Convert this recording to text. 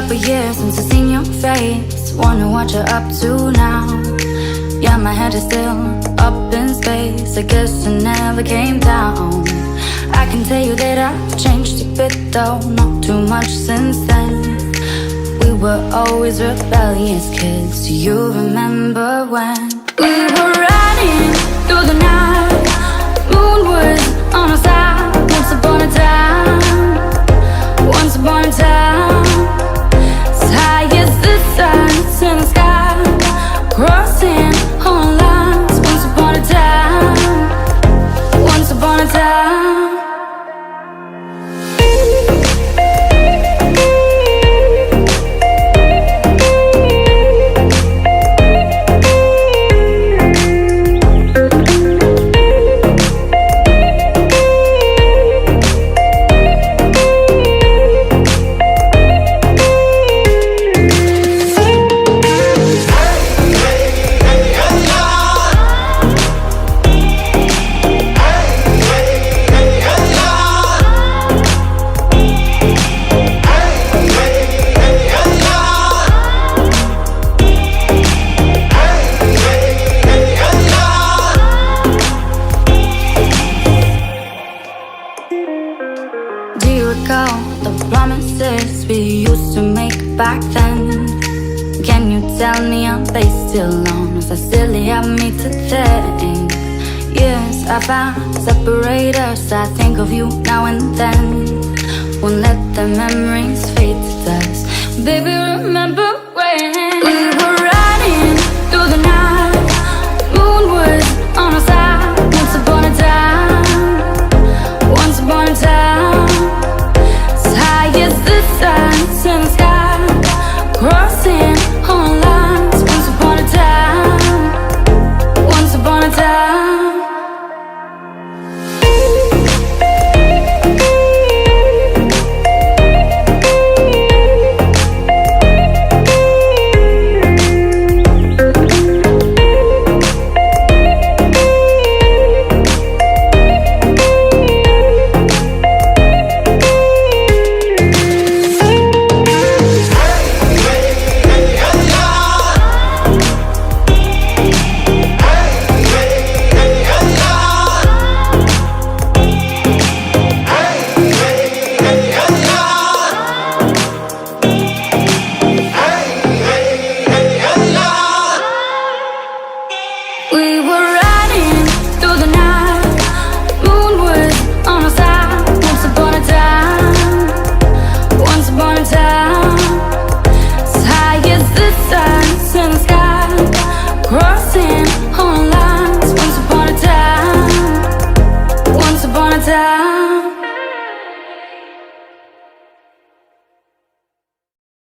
couple years since I've seen your face. Wonder what you're up to now. Yeah, my head is still up in space. I guess it never came down. I can tell you that I've changed a bit though, not too much since then. We were always rebellious kids. Do you remember when we were riding through the night? Moon was on our side. Once upon a time, once upon a time, as high as the sun's in the sky, crossing all lines. Once upon a time, once upon a time. The promises we used to make back then. Can you tell me, are they still on? Is that silly of me to think? Yes, I found separators. I think of you now and then. Won't let the memories fade to dust. Baby, remember when we were riding through the night? Moon was on our side. Once upon a time, once upon a time, the sun's in the sky, crossing all lines. Once upon a time, once upon a time. We were riding through the night. Moon was on our side. Once upon a time, once upon a time, as high as the sun's in the sky, crossing all lines. Once upon a time, once upon a time.